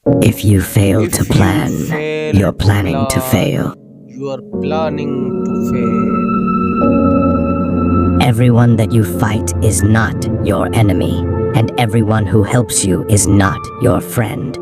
If you fail If to you plan, fail you're to planning to plan, fail. you are planning to fail. Everyone that you fight is not your enemy, and everyone who helps you is not your friend.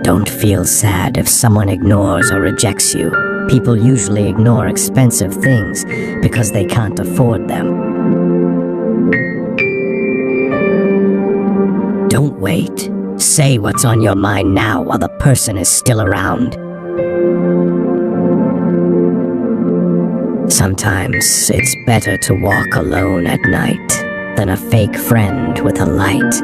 Don't feel sad if someone ignores or rejects you. People usually ignore expensive things because they can't afford them. Don't wait. Say what's on your mind now while the person is still around. Sometimes it's better to walk alone at night than a fake friend with a light.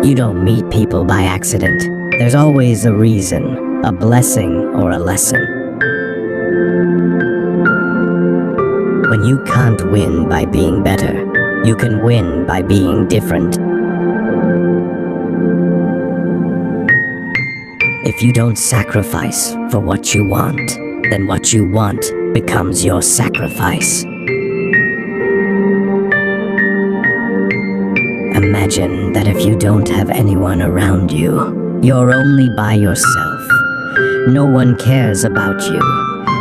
You don't meet people by accident. There's always a reason, a blessing or a lesson. When you can't win by being better, you can win by being different. If you don't sacrifice for what you want, then what you want becomes your sacrifice. Imagine that if you don't have anyone around you, you're only by yourself. No one cares about you,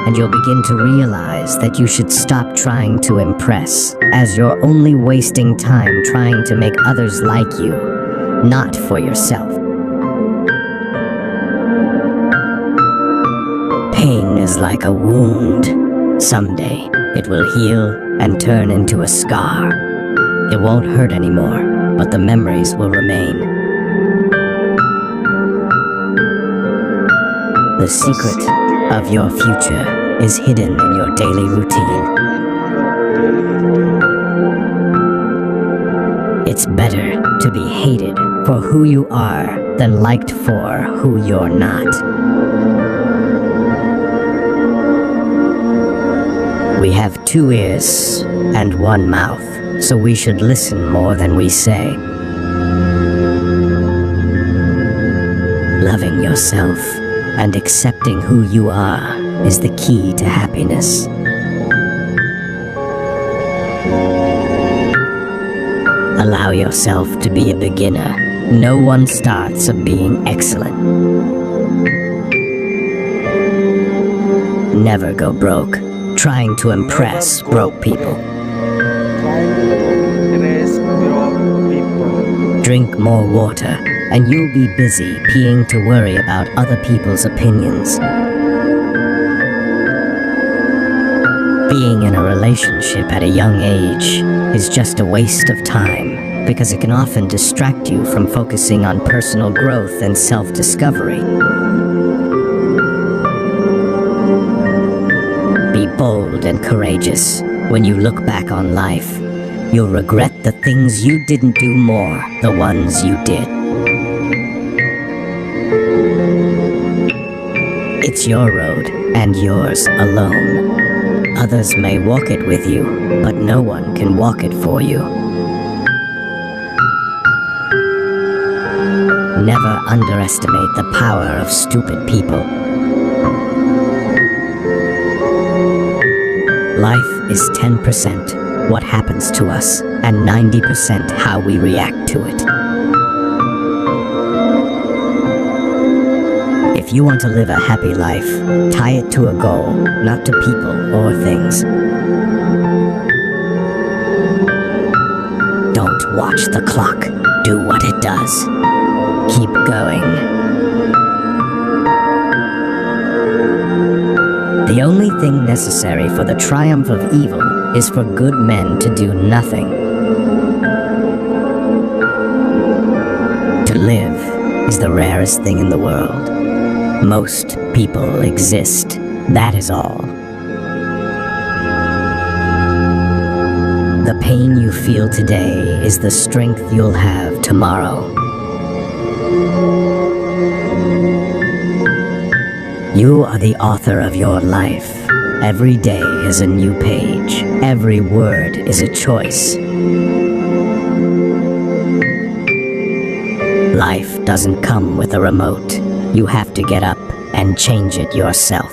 and you'll begin to realize that you should stop trying to impress, as you're only wasting time trying to make others like you, not for yourself. Pain is like a wound. Someday, it will heal and turn into a scar. It won't hurt anymore, but the memories will remain. The secret of your future is hidden in your daily routine. It's better to be hated for who you are than liked for who you're not. We have 2 ears and 1 mouth, so we should listen more than we say. Loving yourself and accepting who you are is the key to happiness. Allow yourself to be a beginner. No one starts of being excellent. Never go broke, trying to impress broke people. Drink more water, and you'll be busy peeing to worry about other people's opinions. Being in a relationship at a young age is just a waste of time because it can often distract you from focusing on personal growth and self-discovery. Be bold and courageous. When you look back on life, you'll regret the things you didn't do more, the ones you did. It's your road, and yours alone. Others may walk it with you, but no one can walk it for you. Never underestimate the power of stupid people. Life is 10% what happens to us, and 90% how we react to it. If you want to live a happy life, tie it to a goal, not to people or things. Don't watch the clock. Do what it does. Keep going. The only thing necessary for the triumph of evil is for good men to do nothing. To live is the rarest thing in the world. Most people exist, that is all. The pain you feel today is the strength you'll have tomorrow. You are the author of your life. Every day is a new page. Every word is a choice. Life doesn't come with a remote. You have to get up and change it yourself.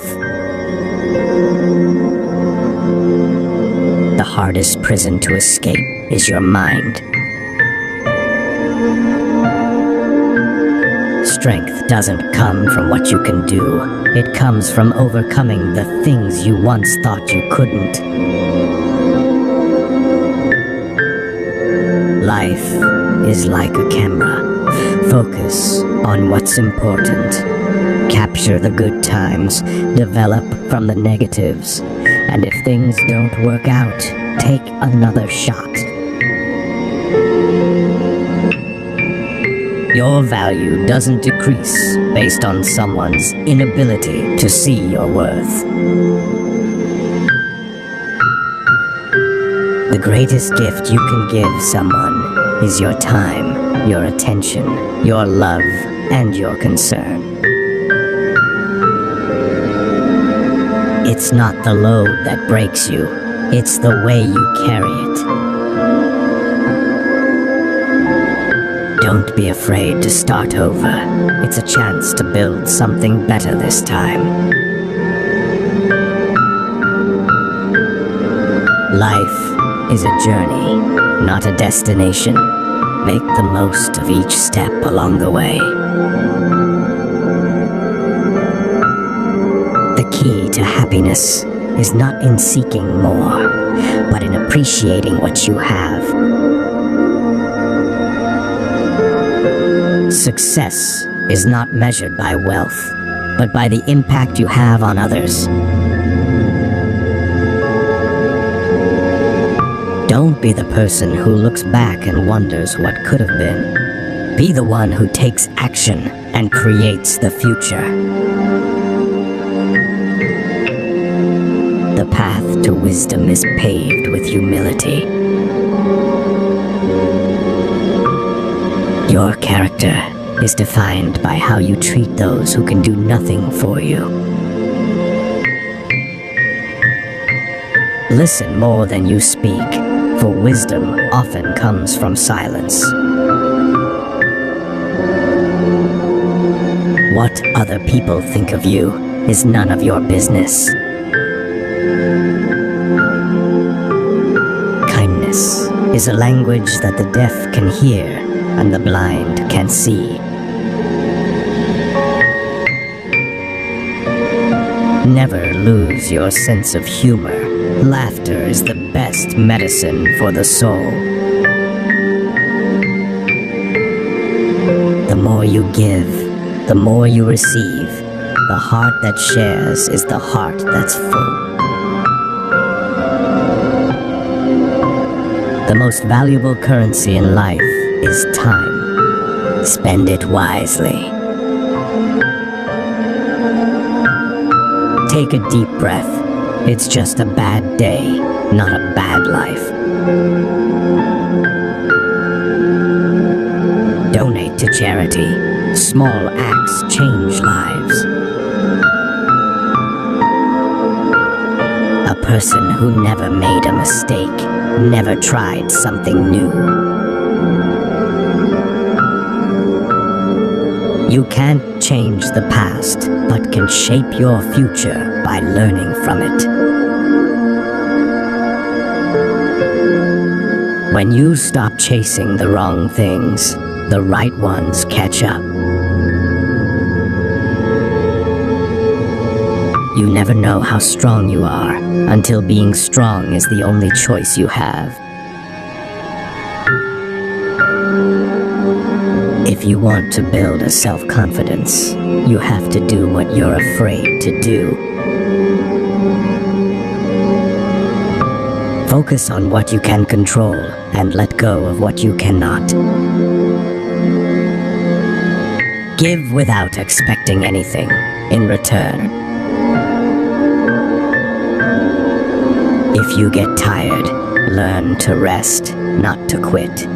The hardest prison to escape is your mind. Strength doesn't come from what you can do. It comes from overcoming the things you once thought you couldn't. Life is like a camera. Focus on what's important. Capture the good times. Develop from the negatives. And if things don't work out, take another shot. Your value doesn't decrease based on someone's inability to see your worth. The greatest gift you can give someone is your time, your attention, your love, and your concern. It's not the load that breaks you, it's the way you carry it. Don't be afraid to start over. It's a chance to build something better this time. Life is a journey, not a destination. Make the most of each step along the way. The key to happiness is not in seeking more, but in appreciating what you have. Success is not measured by wealth, but by the impact you have on others. Don't be the person who looks back and wonders what could have been. Be the one who takes action and creates the future. The path to wisdom is paved with humility. Your character is defined by how you treat those who can do nothing for you. Listen more than you speak, for wisdom often comes from silence. What other people think of you is none of your business. Kindness is a language that the deaf can hear and the blind can see. Never lose your sense of humor. Laughter is the best medicine for the soul. The more you give, the more you receive. The heart that shares is the heart that's full. The most valuable currency in life is time. Spend it wisely. Take a deep breath. It's just a bad day, not a bad life. Donate to charity. Small acts change lives. A person who never made a mistake, never tried something new. You can't change the past, but can shape your future by learning from it. When you stop chasing the wrong things, the right ones catch up. You never know how strong you are until being strong is the only choice you have. If you want to build a self-confidence, you have to do what you're afraid to do. Focus on what you can control and let go of what you cannot. Give without expecting anything in return. If you get tired, learn to rest, not to quit.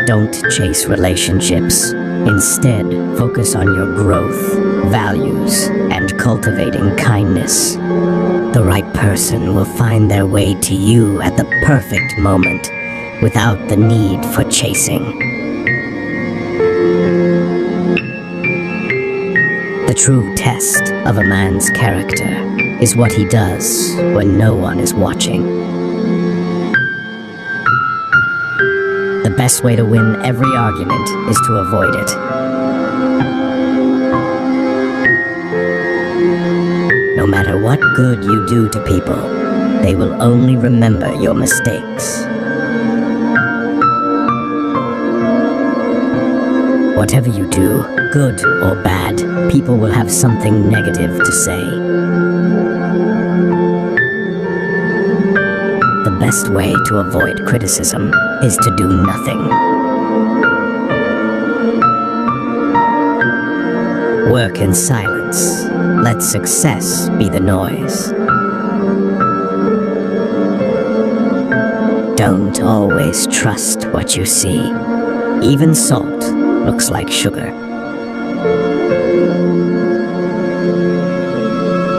Don't chase relationships. Instead, focus on your growth, values, and cultivating kindness. The right person will find their way to you at the perfect moment, without the need for chasing. The true test of a man's character is what he does when no one is watching. The best way to win every argument is to avoid it. No matter what good you do to people, they will only remember your mistakes. Whatever you do, good or bad, people will have something negative to say. The best way to avoid criticism is to do nothing. Work in silence. Let success be the noise. Don't always trust what you see. Even salt looks like sugar.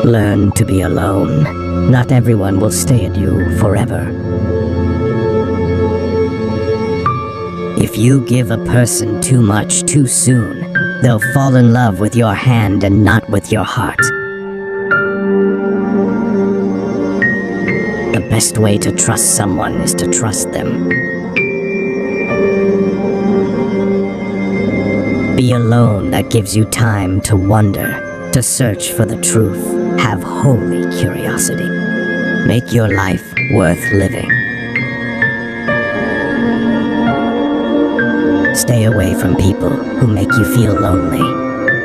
Learn to be alone. Not everyone will stay at you forever. If you give a person too much too soon, they'll fall in love with your hand and not with your heart. The best way to trust someone is to trust them. Be alone that gives you time to wonder, to search for the truth. Have holy curiosity. Make your life worth living. Stay away from people who make you feel lonely.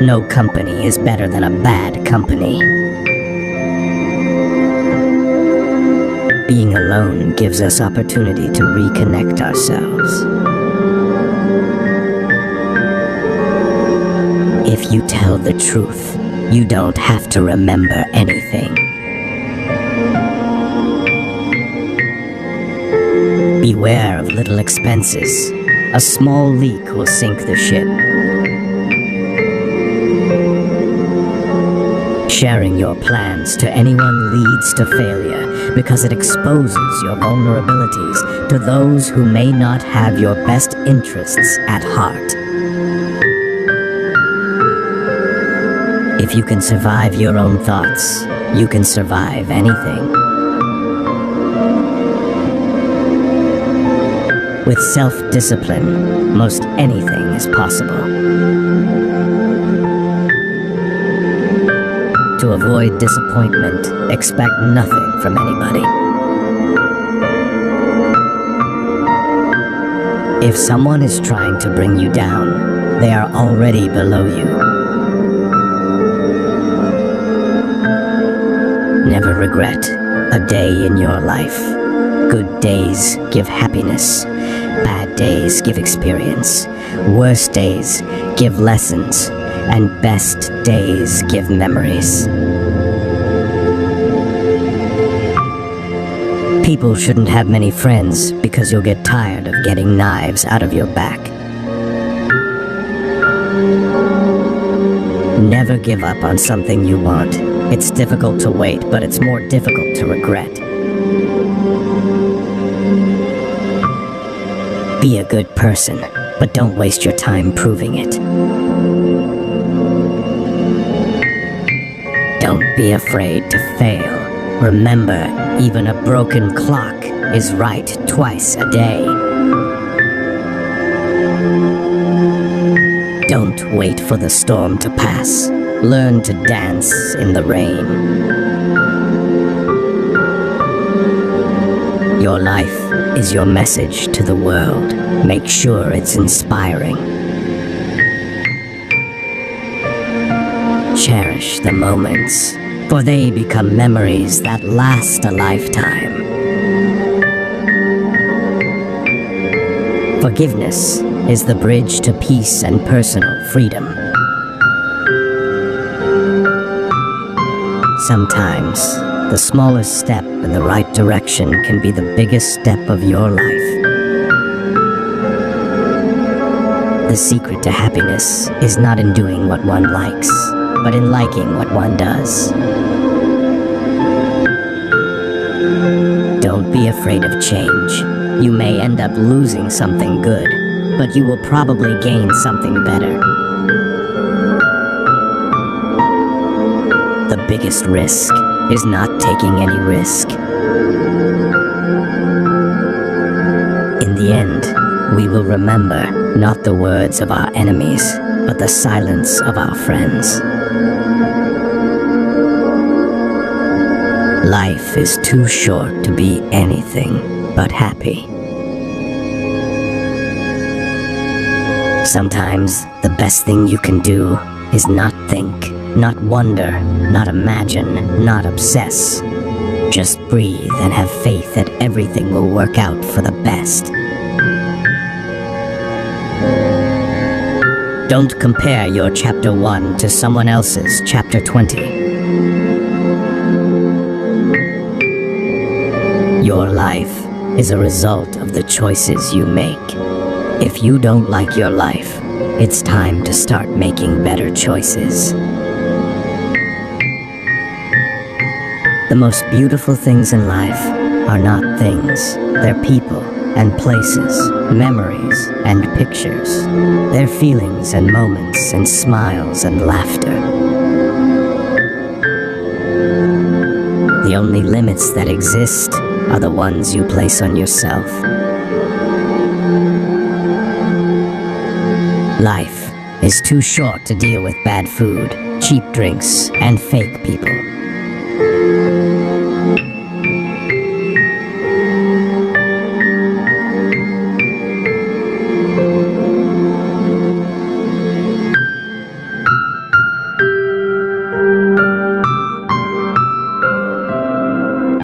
No company is better than a bad company. Being alone gives us opportunity to reconnect ourselves. If you tell the truth, you don't have to remember anything. Beware of little expenses. A small leak will sink the ship. Sharing your plans to anyone leads to failure because it exposes your vulnerabilities to those who may not have your best interests at heart. If you can survive your own thoughts, you can survive anything. With self-discipline, most anything is possible. To avoid disappointment, expect nothing from anybody. If someone is trying to bring you down, they are already below you. Never regret a day in your life. Good days give happiness. Bad days give experience. Worst days give lessons. And best days give memories. People shouldn't have many friends because you'll get tired of getting knives out of your back. Never give up on something you want. It's difficult to wait, but it's more difficult to regret. Be a good person, but don't waste your time proving it. Don't be afraid to fail. Remember, even a broken clock is right twice a day. Don't wait for the storm to pass. Learn to dance in the rain. Your life is your message to the world. Make sure it's inspiring. Cherish the moments, for they become memories that last a lifetime. Forgiveness is the bridge to peace and personal freedom. Sometimes, the smallest step in the right direction can be the biggest step of your life. The secret to happiness is not in doing what one likes, but in liking what one does. Don't be afraid of change. You may end up losing something good, but you will probably gain something better. The biggest risk is not taking any risk. In the end, we will remember not the words of our enemies, but the silence of our friends. Life is too short to be anything but happy. Sometimes the best thing you can do is not think, not wonder, not imagine, not obsess. Just breathe and have faith that everything will work out for the best. Don't compare your chapter 1 to someone else's chapter 20. Your life is a result of the choices you make. If you don't like your life, it's time to start making better choices. The most beautiful things in life are not things. They're people and places, memories and pictures. They're feelings and moments and smiles and laughter. The only limits that exist are the ones you place on yourself. Life is too short to deal with bad food, cheap drinks, and fake people.